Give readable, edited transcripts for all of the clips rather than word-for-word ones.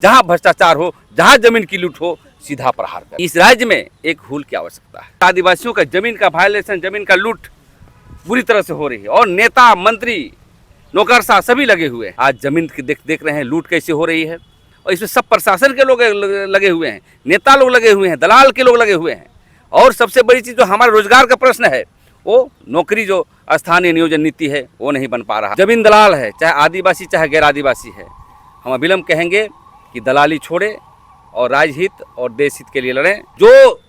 जहां भ्रष्टाचार हो, जहां जमीन की लूट हो, सीधा प्रहार कर। इस राज्य में एक हुल की आवश्यकता है। आदिवासियों का जमीन का वायलेशन, जमीन का लूट बुरी तरह से हो रही है और नेता, मंत्री, नौकरशाह सभी लगे हुए हैं। आज जमीन की देख रहे हैं लूट कैसे हो रही है और इसमें सब प्रशासन के लोग लगे हुए हैं, नेता लोग लगे हुए हैं, दलाल के लोग लगे हुए हैं। और सबसे बड़ी चीज़ जो हमारा रोजगार का प्रश्न है, वो नौकरी जो स्थानीय नियोजन नीति है वो नहीं बन पा रहा। जमीन दलाल है, चाहे आदिवासी चाहे गैर आदिवासी है। हम अविलंब कहेंगे कि दलाली छोड़े और राजहित और देश हित के लिए लड़ें। जो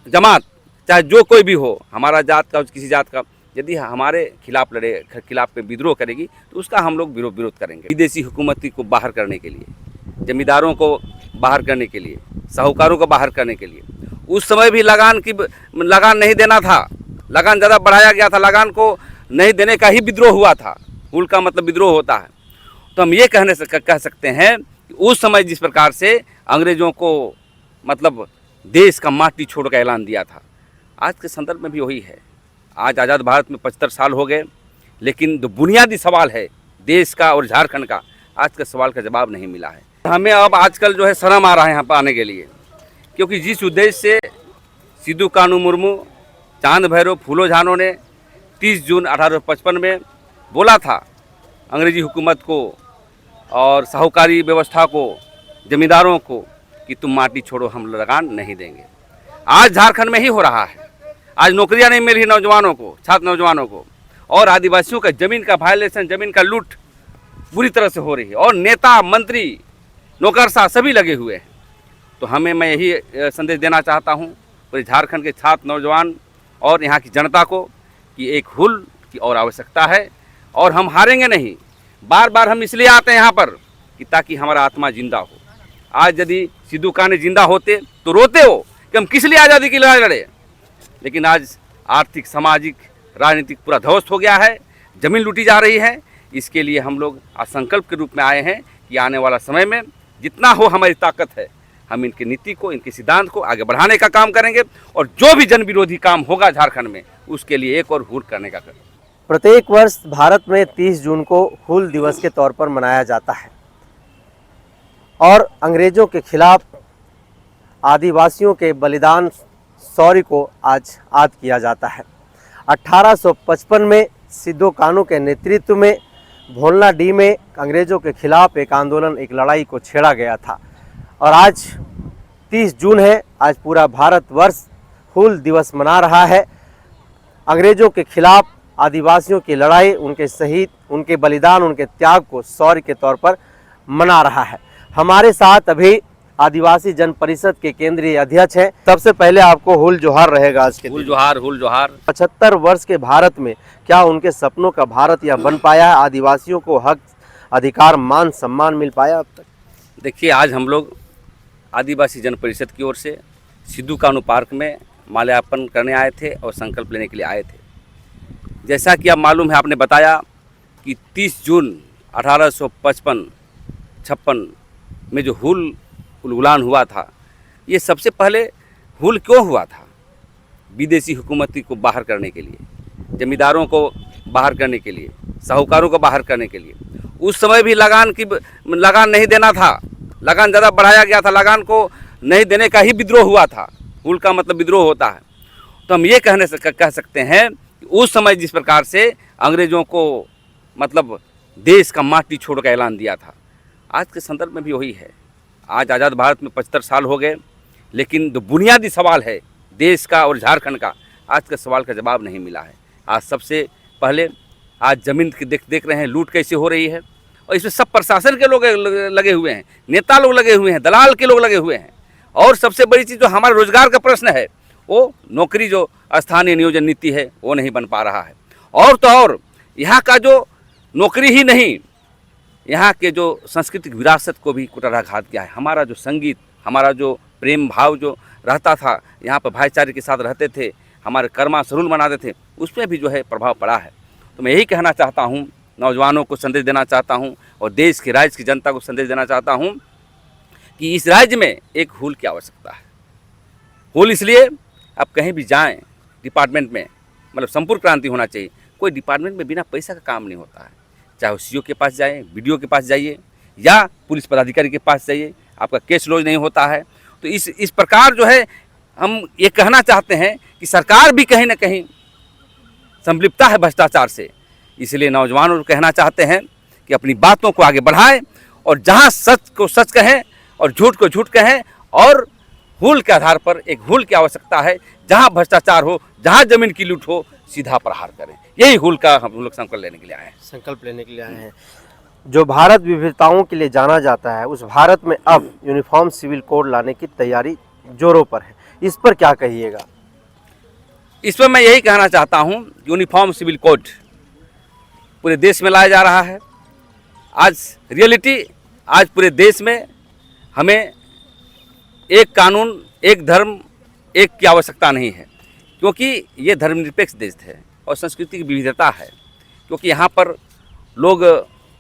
जमात चाहे जो कोई भी हो, हमारा जात का किसी जात का, यदि हमारे खिलाफ लड़े, खिलाफ पे विद्रोह करेगी तो उसका हम लोग विरोध करेंगे। विदेशी हुकूमती को बाहर करने के लिए, जमींदारों को बाहर करने के लिए, साहूकारों को बाहर करने के लिए, उस समय भी लगान नहीं देना था, लगान ज़्यादा बढ़ाया गया था, लगान को नहीं देने का ही विद्रोह हुआ था। हुल का मतलब विद्रोह होता है। तो हम ये कह सकते हैं कि उस समय जिस प्रकार से अंग्रेज़ों को मतलब देश का माटी छोड़ का ऐलान दिया था, आज के संदर्भ में भी वही है। आज आज़ाद भारत में 75 साल हो गए, लेकिन जो बुनियादी सवाल है देश का और झारखंड का, आज के सवाल का जवाब नहीं मिला है। हमें अब आजकल जो है शर्म आ रहा है यहाँ पर आने के लिए, क्योंकि जिस उद्देश्य से सिद्धू कानू मुर्मू, चांद भैरव, फूलो झानो ने 30 जून 1855 में बोला था अंग्रेजी हुकूमत को और साहूकारी व्यवस्था को, जमींदारों को, कि तुम माटी छोड़ो, हम लगान नहीं देंगे। आज झारखंड में ही हो रहा है। आज नौकरियां नहीं मिल रही नौजवानों को, छात्र नौजवानों को, और आदिवासियों का जमीन का वायलेशन, जमीन का लूट बुरी तरह से हो रही है और नेता, मंत्री, नौकरशाह सभी लगे हुए हैं। तो मैं यही संदेश देना चाहता हूँ पूरे झारखंड के छात्र, नौजवान और यहाँ की जनता को कि एक हुल की और आवश्यकता है और हम हारेंगे नहीं। बार बार हम इसलिए आते हैं यहाँ पर कि ताकि हमारा आत्मा जिंदा हो। आज यदि सिद्धू कान्हू जिंदा होते तो रोते हो कि हम किस लिए आज़ादी की लड़ाई लड़े, लेकिन आज आर्थिक, सामाजिक, राजनीतिक पूरा ध्वस्त हो गया है, जमीन लूटी जा रही है। इसके लिए हम लोग आज संकल्प के रूप में आए हैं कि आने वाला समय में जितना हो हमारी ताकत है, हम इनकी नीति को, इनके सिद्धांत को आगे बढ़ाने का काम करेंगे और जो भी जन विरोधी काम होगा झारखंड में, उसके लिए एक और हुल करने का करेंगे। प्रत्येक वर्ष भारत में 30 जून को हुल दिवस के तौर पर मनाया जाता है और अंग्रेज़ों के खिलाफ आदिवासियों के बलिदान, शौर्य को आज याद किया जाता है। 1855 में सिद्धू कान्हू के नेतृत्व में भोलना डी में अंग्रेज़ों के खिलाफ एक आंदोलन, एक लड़ाई को छेड़ा गया था और आज 30 जून है। आज पूरा भारतवर्ष हुल दिवस मना रहा है। अंग्रेज़ों के खिलाफ आदिवासियों की लड़ाई, उनके शहीद, उनके बलिदान, उनके त्याग को शौर्य के तौर पर मना रहा है। हमारे साथ अभी आदिवासी जन परिषद के केंद्रीय अध्यक्ष हैं। सबसे पहले आपको हुल जोहार रहेगा आज के दिन। हुल जोहार, हुल जोहार। 75 वर्ष के भारत में क्या उनके सपनों का भारत यह बन पाया है? आदिवासियों को हक, अधिकार, मान, सम्मान मिल पाया अब तक? देखिए, आज हम लोग आदिवासी जन परिषद की ओर से सिद्धू कान्हू पार्क में माल्यार्पण करने आए थे और संकल्प लेने के लिए आए थे। जैसा कि अब मालूम है, आपने बताया कि 30 जून 1855 में जो हुल उलगुलान हुआ था, ये सबसे पहले हुल क्यों हुआ था? विदेशी हुकूमती को बाहर करने के लिए, जमींदारों को बाहर करने के लिए, साहूकारों को बाहर करने के लिए। उस समय भी लगान नहीं देना था, लगान ज़्यादा बढ़ाया गया था, लगान को नहीं देने का ही विद्रोह हुआ था। हुल का मतलब विद्रोह होता है। तो हम ये कह सकते हैं कि उस समय जिस प्रकार से अंग्रेज़ों को मतलब देश का माटी छोड़ का ऐलान दिया था, आज के संदर्भ में भी वही है। आज आज़ाद भारत में 75 साल हो गए, लेकिन जो बुनियादी सवाल है देश का और झारखंड का, आज के सवाल का जवाब नहीं मिला है। आज सबसे पहले आज ज़मीन की देख रहे हैं लूट कैसे हो रही है और इसमें सब प्रशासन के लोग लगे हुए हैं, नेता लोग लगे हुए हैं, दलाल के लोग लगे हुए हैं। और सबसे बड़ी चीज़ जो हमारा रोजगार का प्रश्न है, वो नौकरी जो स्थानीय नियोजन नीति है वो नहीं बन पा रहा है। और तो और यहाँ का जो नौकरी ही नहीं, यहाँ के जो सांस्कृतिक विरासत को भी कुठाराघात किया है। हमारा जो संगीत, हमारा जो प्रेम भाव जो रहता था, यहाँ पर भाईचारे के साथ रहते थे, हमारे कर्मा सरूल मनाते थे, उसमें भी जो है प्रभाव पड़ा है। तो मैं यही कहना चाहता हूँ, नौजवानों को संदेश देना चाहता हूँ और देश के राज्य की जनता को संदेश देना चाहता हूँ कि इस राज्य में एक हुल की आवश्यकता है। हुल इसलिए, आप कहीं भी जाएं डिपार्टमेंट में, मतलब संपूर्ण क्रांति होना चाहिए। कोई डिपार्टमेंट में बिना पैसा का काम नहीं होता है। चाहे वो सीईओ के पास जाएं, बीडीओ के पास जाइए या पुलिस पदाधिकारी के पास जाइए, आपका केस लॉज नहीं होता है। तो इस प्रकार जो है हम ये कहना चाहते हैं कि सरकार भी कहीं ना कहीं संलिप्तता है भ्रष्टाचार से। इसलिए नौजवानों को कहना चाहते हैं कि अपनी बातों को आगे बढ़ाएं और जहां सच को सच कहें और झूठ को झूठ कहें, और हुल के आधार पर एक हुल की आवश्यकता है। जहां भ्रष्टाचार हो, जहां जमीन की लूट हो, सीधा प्रहार करें। यही हुल का हम लोग संकल्प लेने के लिए आए हैं। संकल्प लेने के लिए आए हैं। जो भारत विविधताओं के लिए जाना जाता है, उस भारत में अब यूनिफॉर्म सिविल कोड लाने की तैयारी जोरों पर है। इस पर क्या कहिएगा? इस पर मैं यही कहना चाहता हूं, यूनिफॉर्म सिविल कोड पूरे देश में लाया जा रहा है। आज रियलिटी, आज पूरे देश में हमें एक कानून, एक धर्म, एक की आवश्यकता नहीं है, क्योंकि ये धर्मनिरपेक्ष देश है और संस्कृति की विविधता है। क्योंकि यहाँ पर लोग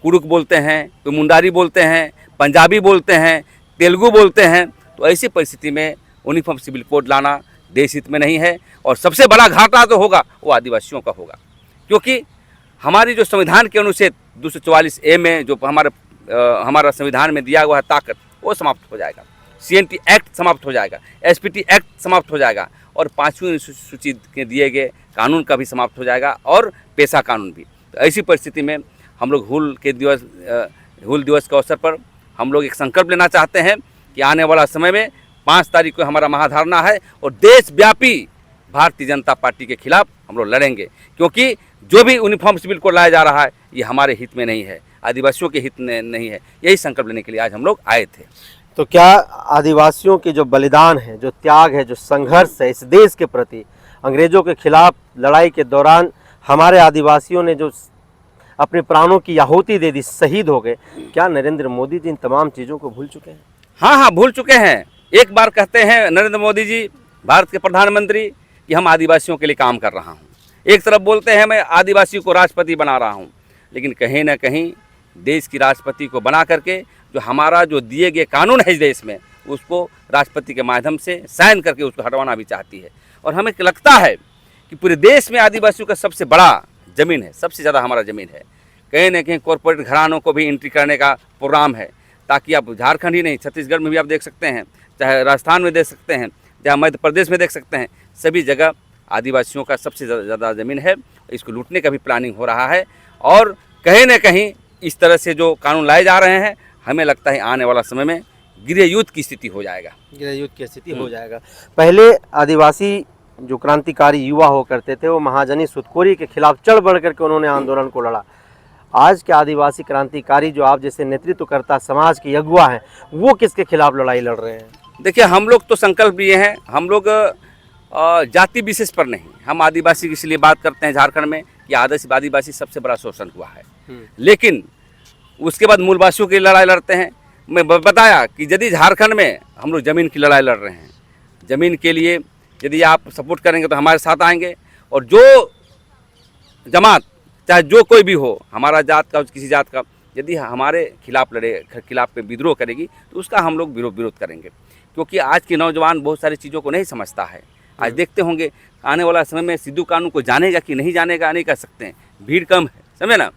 कुड़ुक बोलते हैं, तो मुंडारी बोलते हैं, पंजाबी बोलते हैं, तेलुगु बोलते हैं। तो ऐसी परिस्थिति में यूनिफॉर्म सिविल कोड लाना देश हित में नहीं है, और सबसे बड़ा घाटा जो होगा वो आदिवासियों का होगा। क्योंकि हमारी जो संविधान के अनुच्छेद 244A में जो हमारा संविधान में दिया हुआ है ताकत, वो समाप्त हो जाएगा। CNT एक्ट समाप्त हो जाएगा, SPT एक्ट समाप्त हो जाएगा, और 5वीं सूची के दिए गए कानून का भी समाप्त हो जाएगा, और पेशा कानून भी। तो ऐसी परिस्थिति में हम लोग हुल दिवस के अवसर पर हम लोग एक संकल्प लेना चाहते हैं कि आने वाला समय में 5 तारीख को हमारा महाधरना है, और देशव्यापी भारतीय जनता पार्टी के खिलाफ हम लोग लड़ेंगे। क्योंकि जो भी यूनिफॉर्म सिविल कोड लाया जा रहा है, ये हमारे हित में नहीं है, आदिवासियों के हित में नहीं है। यही संकल्प लेने के लिए आज हम लोग आए थे। तो क्या आदिवासियों के जो बलिदान है, जो त्याग है, जो संघर्ष है इस देश के प्रति, अंग्रेजों के खिलाफ लड़ाई के दौरान हमारे आदिवासियों ने जो अपने प्राणों की आहुति दे दी, शहीद हो गए, क्या नरेंद्र मोदी जी इन तमाम चीज़ों को भूल चुके हैं? हाँ, भूल चुके हैं। एक बार कहते हैं नरेंद्र मोदी जी, भारत के प्रधानमंत्री, कि हम आदिवासियों के लिए काम कर रहा हूँ। एक तरफ बोलते हैं मैं आदिवासी को राष्ट्रपति बना रहा हूँ, लेकिन कहीं ना कहीं देश की राष्ट्रपति को बना करके जो हमारा जो दिए गए कानून है इस देश में, उसको राष्ट्रपति के माध्यम से साइन करके उसको हटवाना भी चाहती है। और हमें लगता है कि पूरे देश में आदिवासियों का सबसे बड़ा ज़मीन है, सबसे ज़्यादा हमारा ज़मीन है। कहीं ना कहीं कॉरपोरेट घरानों को भी एंट्री करने का प्रोग्राम है, ताकि आप झारखंड ही नहीं, छत्तीसगढ़ में भी आप देख सकते हैं, चाहे राजस्थान में देख सकते हैं, चाहे मध्य प्रदेश में देख सकते हैं, सभी जगह आदिवासियों का सबसे ज़्यादा ज़मीन है। इसको लूटने का भी प्लानिंग हो रहा है, और कहीं ना कहीं इस तरह से जो कानून लाए जा रहे हैं, हमें लगता है आने वाला समय में गृह युद्ध की स्थिति हो जाएगा। गृह युद्ध की स्थिति हो जाएगा। पहले आदिवासी जो क्रांतिकारी युवा हो करते थे, वो महाजनी सुतखोरी के खिलाफ चढ़ बढ़ करके उन्होंने आंदोलन को लड़ा। आज के आदिवासी क्रांतिकारी जो आप जैसे नेतृत्वकर्ता समाज के अगुवा हैं, वो किसके खिलाफ लड़ाई लड़ रहे हैं? देखिए, हम लोग तो संकल्प लिए हैं, हम लोग जाति विशेष पर नहीं, हम आदिवासी की इसलिए बात करते हैं झारखंड में कि आदिवासी सबसे बड़ा शोषण हुआ है। लेकिन उसके बाद मूलवासियों की लड़ाई लड़ते हैं। मैं बताया कि यदि झारखंड में हम लोग ज़मीन की लड़ाई लड़ रहे हैं, ज़मीन के लिए यदि आप सपोर्ट करेंगे तो हमारे साथ आएंगे, और जो जमात चाहे जो कोई भी हो, हमारा जात का किसी जात का, यदि हमारे खिलाफ पे विद्रोह करेगी तो उसका हम लोग विरोध करेंगे। क्योंकि आज के नौजवान बहुत सारी चीज़ों को नहीं समझता है। आज देखते होंगे आने वाला समय में सिद्धू कानून को जानेगा कि नहीं जानेगा, नहीं कह सकते हैं, भीड़ कम है, समझे ना।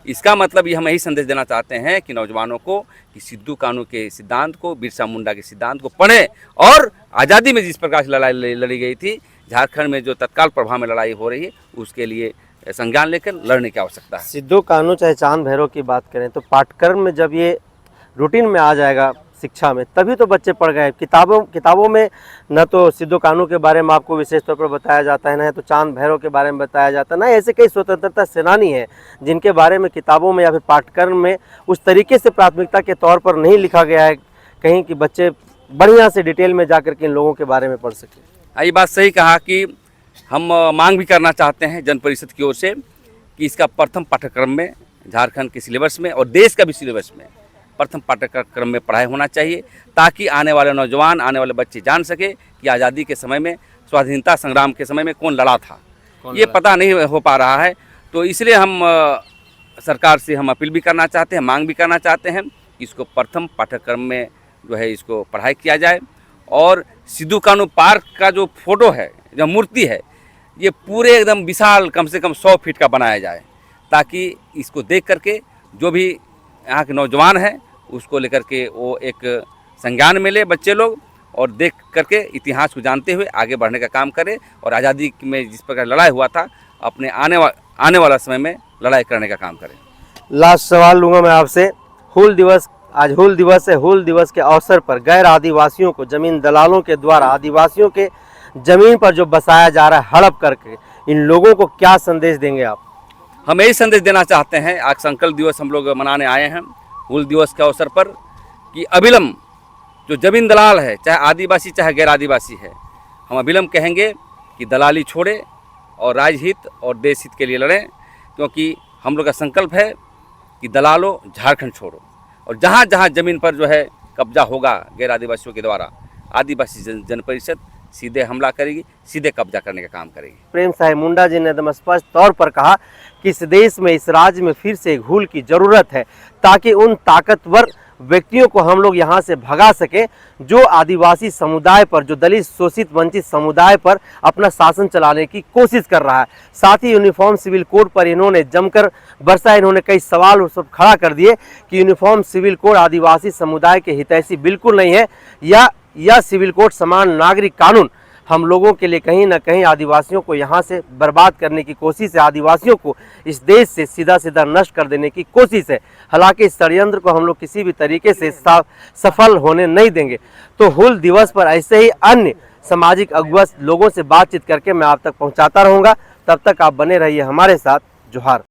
इसका मतलब ये हम यही संदेश देना चाहते हैं कि नौजवानों को कि सिद्धू कानून के सिद्धांत को, बिरसा मुंडा के सिद्धांत को पढ़ें, और आज़ादी में जिस प्रकार से लड़ाई लड़ी गई थी, झारखंड में जो तत्काल प्रभाव में लड़ाई हो रही है, उसके लिए संज्ञान लेकर लड़ने की आवश्यकता है। सिद्धू कानून चाहे चांद भैरव की बात करें, तो पाठ्यक्रम में जब ये रूटीन में आ जाएगा शिक्षा में, तभी तो बच्चे पढ़ गए। किताबों में न तो सिद्धू कानून के बारे में आपको विशेष तौर पर बताया जाता है, न तो चांद भैरव के बारे में बताया जाता है, न ऐसे कई स्वतंत्रता सेनानी हैं जिनके बारे में किताबों में या फिर पाठ्यक्रम में उस तरीके से प्राथमिकता के तौर पर नहीं लिखा गया है कहीं कि बच्चे बढ़िया से डिटेल में जाकर के इन लोगों के बारे में पढ़ सकें। ये बात सही कहा कि हम मांग भी करना चाहते हैं जन परिषद की ओर से कि इसका प्रथम पाठ्यक्रम में, झारखंड के सिलेबस में और देश का भी सिलेबस में प्रथम पाठ्यक्रम में पढ़ाई होना चाहिए, ताकि आने वाले नौजवान, आने वाले बच्चे जान सके कि आज़ादी के समय में, स्वाधीनता संग्राम के समय में कौन लड़ा था, ये पता नहीं हो पा रहा है। तो इसलिए हम सरकार से हम अपील भी करना चाहते हैं, मांग भी करना चाहते हैं कि इसको प्रथम पाठ्यक्रम में जो है इसको पढ़ाई किया जाए। और सिद्धू कानू पार्क का जो फोटो है, जो मूर्ति है, ये पूरे एकदम विशाल कम से कम 100 फीट का बनाया जाए, ताकि इसको देख करके जो भी यहाँ के नौजवान हैं उसको लेकर के वो एक संज्ञान मिले बच्चे लोग और देख करके इतिहास को जानते हुए आगे बढ़ने का काम करें और आज़ादी में जिस प्रकार लड़ाई हुआ था अपने आने वाला समय में लड़ाई करने का काम करें। लास्ट सवाल लूँगा मैं आपसे। हूल दिवस, आज हूल दिवस है। हूल दिवस के अवसर पर गैर आदिवासियों को जमीन दलालों के द्वारा आदिवासियों के जमीन पर जो बसाया जा रहा है हड़प करके, इन लोगों को क्या संदेश देंगे आप? हम यही संदेश देना चाहते हैं, आज संकल्प दिवस हम लोग मनाने आए हैं हूल दिवस के अवसर पर, कि अविलंब जो जमीन दलाल है, चाहे आदिवासी चाहे गैर आदिवासी है, हम अविलंब कहेंगे कि दलाली छोड़े और राजहित और देश हित के लिए लड़ें, क्योंकि हम लोग का संकल्प है कि दलालों झारखंड छोड़ो। और जहाँ जहाँ ज़मीन पर जो है कब्जा होगा गैर आदिवासियों के द्वारा, आदिवासी जन परिषद सीधे हमला करेगी, सीधे कब्जा करने का काम करेगी। प्रेम साहिब मुंडा जी ने एकदम स्पष्ट तौर पर कहा कि इस देश में, इस राज्य में फिर से एक हूल की ज़रूरत है, ताकि उन ताकतवर व्यक्तियों को हम लोग यहाँ से भगा सकें जो आदिवासी समुदाय पर, जो दलित शोषित वंचित समुदाय पर अपना शासन चलाने की कोशिश कर रहा है। साथ ही यूनिफॉर्म सिविल कोड पर इन्होंने जमकर बरसा, इन्होंने कई सवाल सब खड़ा कर दिए कि यूनिफॉर्म सिविल कोड आदिवासी समुदाय के हितैषी बिल्कुल नहीं है, या सिविल कोड समान नागरिक कानून हम लोगों के लिए कहीं ना कहीं आदिवासियों को यहाँ से बर्बाद करने की कोशिश है, आदिवासियों को इस देश से सीधा सीधा नष्ट कर देने की कोशिश है। हालांकि इस षड्यंत्र को हम लोग किसी भी तरीके से सफल होने नहीं देंगे। तो हूल दिवस पर ऐसे ही अन्य सामाजिक अगुआ लोगों से बातचीत करके मैं आप तक पहुँचाता रहूँगा। तब तक आप बने रहिए हमारे साथ। जोहार।